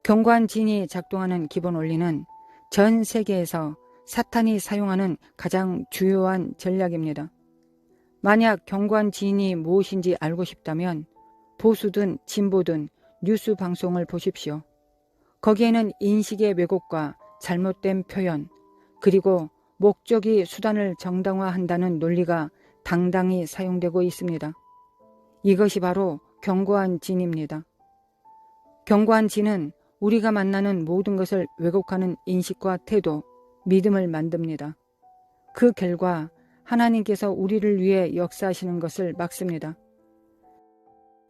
경고한 진이 작동하는 기본 원리는 전 세계에서 사탄이 사용하는 가장 주요한 전략입니다. 만약 경고한 진이 무엇인지 알고 싶다면 보수든 진보든 뉴스 방송을 보십시오. 거기에는 인식의 왜곡과 잘못된 표현, 그리고 목적이 수단을 정당화한다는 논리가 당당히 사용되고 있습니다. 이것이 바로 경고한 진입니다. 경고한 진은 우리가 만나는 모든 것을 왜곡하는 인식과 태도, 믿음을 만듭니다. 그 결과 하나님께서 우리를 위해 역사하시는 것을 막습니다.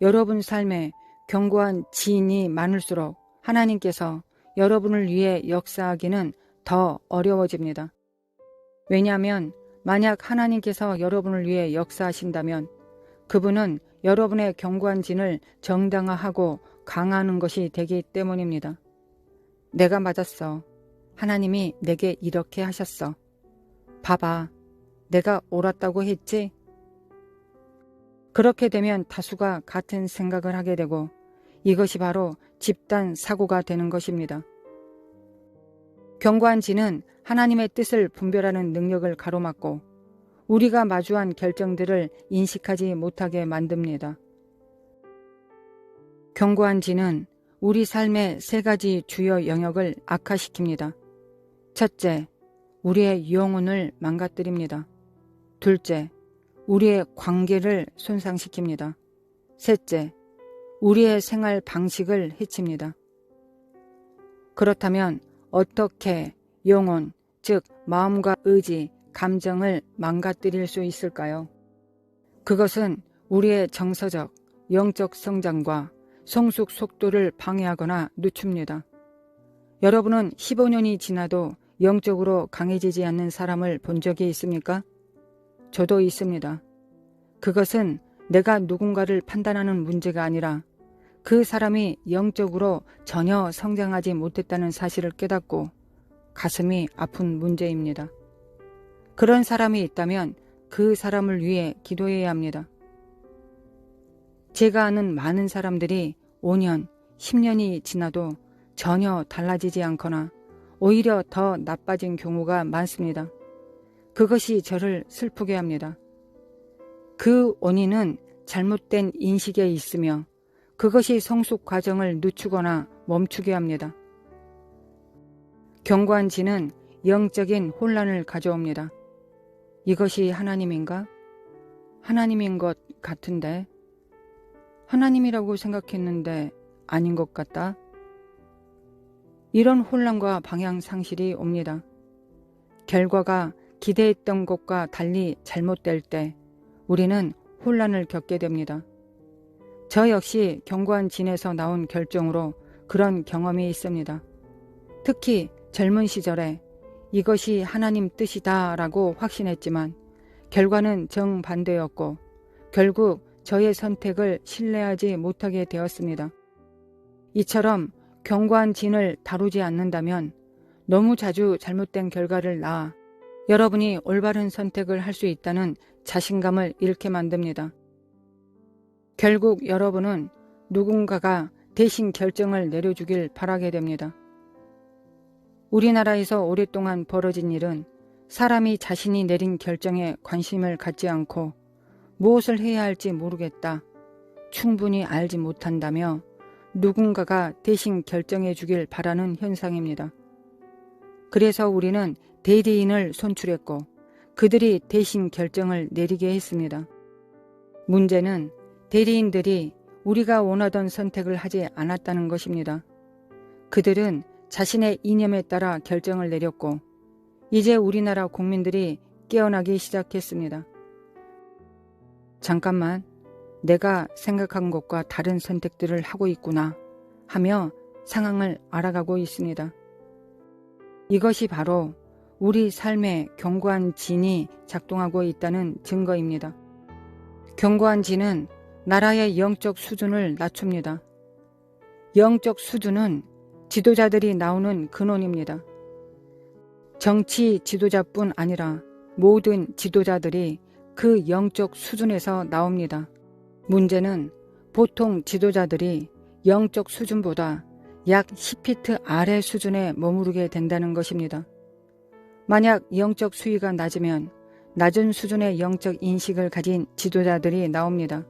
여러분 삶에 견고한 지인이 많을수록 하나님께서 여러분을 위해 역사하기는 더 어려워집니다. 왜냐하면 만약 하나님께서 여러분을 위해 역사하신다면 그분은 여러분의 견고한 진을 정당화하고 강화하는 것이 되기 때문입니다. 내가 맞았어. 하나님이 내게 이렇게 하셨어. 봐봐. 내가 옳았다고 했지? 그렇게 되면 다수가 같은 생각을 하게 되고 이것이 바로 집단 사고가 되는 것입니다. 견고한 진은 하나님의 뜻을 분별하는 능력을 가로막고 우리가 마주한 결정들을 인식하지 못하게 만듭니다. 견고한 진은 우리 삶의 세 가지 주요 영역을 악화시킵니다. 첫째, 우리의 영혼을 망가뜨립니다. 둘째, 우리의 관계를 손상시킵니다. 셋째, 우리의 생활 방식을 해칩니다. 그렇다면 어떻게 영혼, 즉 마음과 의지, 감정을 망가뜨릴 수 있을까요? 그것은 우리의 정서적, 영적 성장과 성숙 속도를 방해하거나 늦춥니다. 여러분은 15년이 지나도 영적으로 강해지지 않는 사람을 본 적이 있습니까? 저도 있습니다. 그것은 내가 누군가를 판단하는 문제가 아니라 그 사람이 영적으로 전혀 성장하지 못했다는 사실을 깨닫고 가슴이 아픈 문제입니다. 그런 사람이 있다면 그 사람을 위해 기도해야 합니다. 제가 아는 많은 사람들이 5년, 10년이 지나도 전혀 달라지지 않거나 오히려 더 나빠진 경우가 많습니다. 그것이 저를 슬프게 합니다. 그 원인은 잘못된 인식에 있으며 그것이 성숙 과정을 늦추거나 멈추게 합니다. 견고한 진은 영적인 혼란을 가져옵니다. 이것이 하나님인가? 하나님인 것 같은데 하나님이라고 생각했는데 아닌 것 같다. 이런 혼란과 방향 상실이 옵니다. 결과가 기대했던 것과 달리 잘못될 때 우리는 혼란을 겪게 됩니다. 저 역시 견고한 진에서 나온 결정으로 그런 경험이 있습니다. 특히 젊은 시절에 이것이 하나님 뜻이다 라고 확신했지만 결과는 정반대였고 결국 저의 선택을 신뢰하지 못하게 되었습니다. 이처럼 견고한 진을 다루지 않는다면 너무 자주 잘못된 결과를 낳아 여러분이 올바른 선택을 할 수 있다는 자신감을 잃게 만듭니다. 결국 여러분은 누군가가 대신 결정을 내려주길 바라게 됩니다. 우리나라에서 오랫동안 벌어진 일은 사람이 자신이 내린 결정에 관심을 갖지 않고 무엇을 해야 할지 모르겠다, 충분히 알지 못한다며 누군가가 대신 결정해 주길 바라는 현상입니다. 그래서 우리는 대리인을 선출했고 그들이 대신 결정을 내리게 했습니다. 문제는 대리인들이 우리가 원하던 선택을 하지 않았다는 것입니다. 그들은 자신의 이념에 따라 결정을 내렸고 이제 우리나라 국민들이 깨어나기 시작했습니다. 잠깐만, 내가 생각한 것과 다른 선택들을 하고 있구나 하며 상황을 알아가고 있습니다. 이것이 바로 우리 삶에 견고한 진이 작동하고 있다는 증거입니다. 견고한 진은 나라의 영적 수준을 낮춥니다. 영적 수준은 지도자들이 나오는 근원입니다. 정치 지도자뿐 아니라 모든 지도자들이 그 영적 수준에서 나옵니다. 문제는 보통 지도자들이 영적 수준보다 약 10피트 아래 수준에 머무르게 된다는 것입니다. 만약 영적 수위가 낮으면 낮은 수준의 영적 인식을 가진 지도자들이 나옵니다.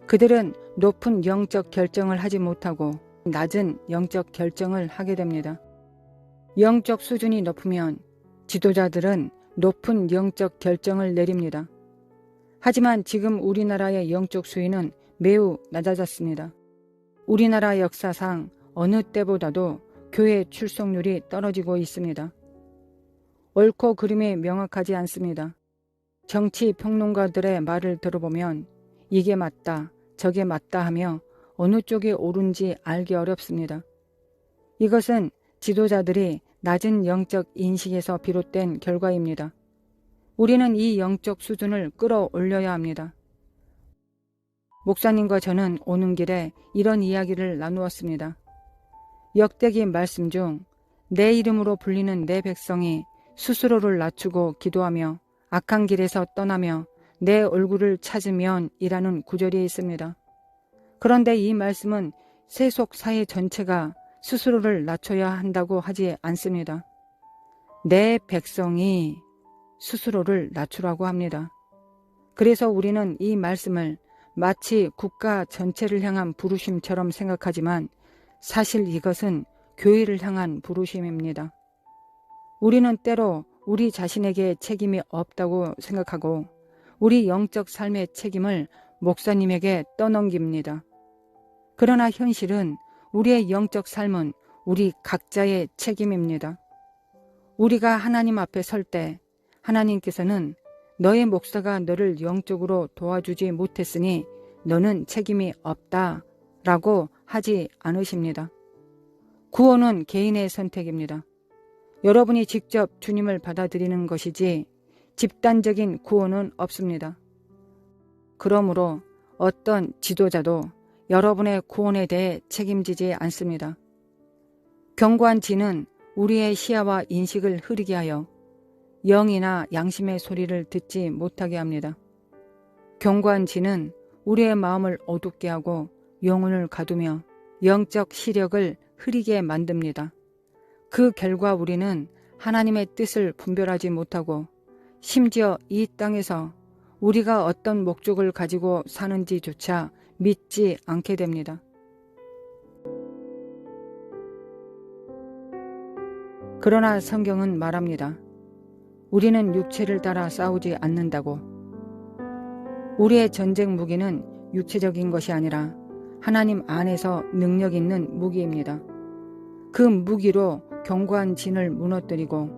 그들은 높은 영적 결정을 하지 못하고 낮은 영적 결정을 하게 됩니다. 영적 수준이 높으면 지도자들은 높은 영적 결정을 내립니다. 하지만 지금 우리나라의 영적 수위는 매우 낮아졌습니다. 우리나라 역사상 어느 때보다도 교회 출석률이 떨어지고 있습니다. 옳고 그름이 명확하지 않습니다. 정치 평론가들의 말을 들어보면 이게 맞다, 저게 맞다 하며 어느 쪽이 옳은지 알기 어렵습니다. 이것은 지도자들이 낮은 영적 인식에서 비롯된 결과입니다. 우리는 이 영적 수준을 끌어올려야 합니다. 목사님과 저는 오는 길에 이런 이야기를 나누었습니다. 역대기 말씀 중 내 이름으로 불리는 내 백성이 스스로를 낮추고 기도하며 악한 길에서 떠나며 내 얼굴을 찾으면 이라는 구절이 있습니다. 그런데 이 말씀은 세속 사회 전체가 스스로를 낮춰야 한다고 하지 않습니다. 내 백성이 스스로를 낮추라고 합니다. 그래서 우리는 이 말씀을 마치 국가 전체를 향한 부르심처럼 생각하지만 사실 이것은 교회를 향한 부르심입니다. 우리는 때로 우리 자신에게 책임이 없다고 생각하고 우리 영적 삶의 책임을 목사님에게 떠넘깁니다. 그러나 현실은 우리의 영적 삶은 우리 각자의 책임입니다. 우리가 하나님 앞에 설 때 하나님께서는 너의 목사가 너를 영적으로 도와주지 못했으니 너는 책임이 없다 라고 하지 않으십니다. 구원은 개인의 선택입니다. 여러분이 직접 주님을 받아들이는 것이지 집단적인 구원은 없습니다. 그러므로 어떤 지도자도 여러분의 구원에 대해 책임지지 않습니다. 견고한 진은 우리의 시야와 인식을 흐리게 하여 영이나 양심의 소리를 듣지 못하게 합니다. 견고한 진은 우리의 마음을 어둡게 하고 영혼을 가두며 영적 시력을 흐리게 만듭니다. 그 결과 우리는 하나님의 뜻을 분별하지 못하고 심지어 이 땅에서 우리가 어떤 목적을 가지고 사는지조차 믿지 않게 됩니다. 그러나 성경은 말합니다. 우리는 육체를 따라 싸우지 않는다고. 우리의 전쟁 무기는 육체적인 것이 아니라 하나님 안에서 능력 있는 무기입니다. 그 무기로 견고한 진을 무너뜨리고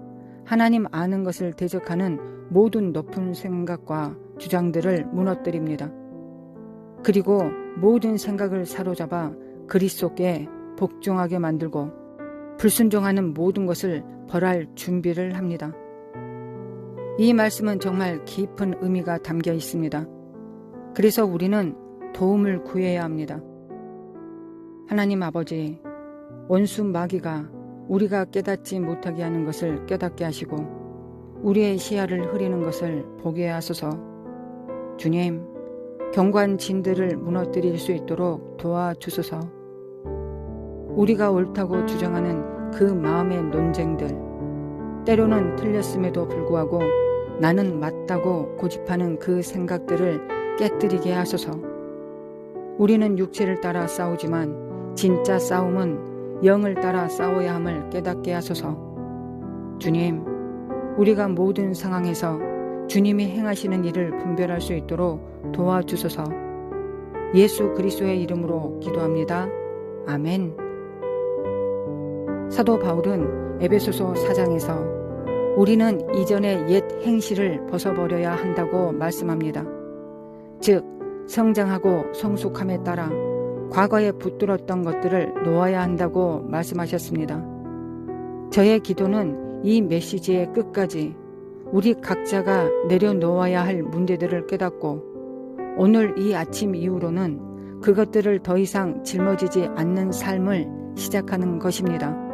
하나님 아는 것을 대적하는 모든 높은 생각과 주장들을 무너뜨립니다. 그리고 모든 생각을 사로잡아 그리스도께 복종하게 만들고 불순종하는 모든 것을 벌할 준비를 합니다. 이 말씀은 정말 깊은 의미가 담겨 있습니다. 그래서 우리는 도움을 구해야 합니다. 하나님 아버지, 원수 마귀가 우리가 깨닫지 못하게 하는 것을 깨닫게 하시고 우리의 시야를 흐리는 것을 보게 하소서. 주님, 견고한 진들을 무너뜨릴 수 있도록 도와주소서. 우리가 옳다고 주장하는 그 마음의 논쟁들, 때로는 틀렸음에도 불구하고 나는 맞다고 고집하는 그 생각들을 깨뜨리게 하소서. 우리는 육체를 따라 싸우지만 진짜 싸움은 영을 따라 싸워야 함을 깨닫게 하소서. 주님, 우리가 모든 상황에서 주님이 행하시는 일을 분별할 수 있도록 도와주소서. 예수 그리스도의 이름으로 기도합니다. 아멘. 사도 바울은 에베소서 4장에서 우리는 이전의 옛 행실을 벗어버려야 한다고 말씀합니다. 즉, 성장하고 성숙함에 따라 과거에 붙들었던 것들을 놓아야 한다고 말씀하셨습니다. 저의 기도는 이 메시지의 끝까지 우리 각자가 내려놓아야 할 문제들을 깨닫고 오늘 이 아침 이후로는 그것들을 더 이상 짊어지지 않는 삶을 시작하는 것입니다.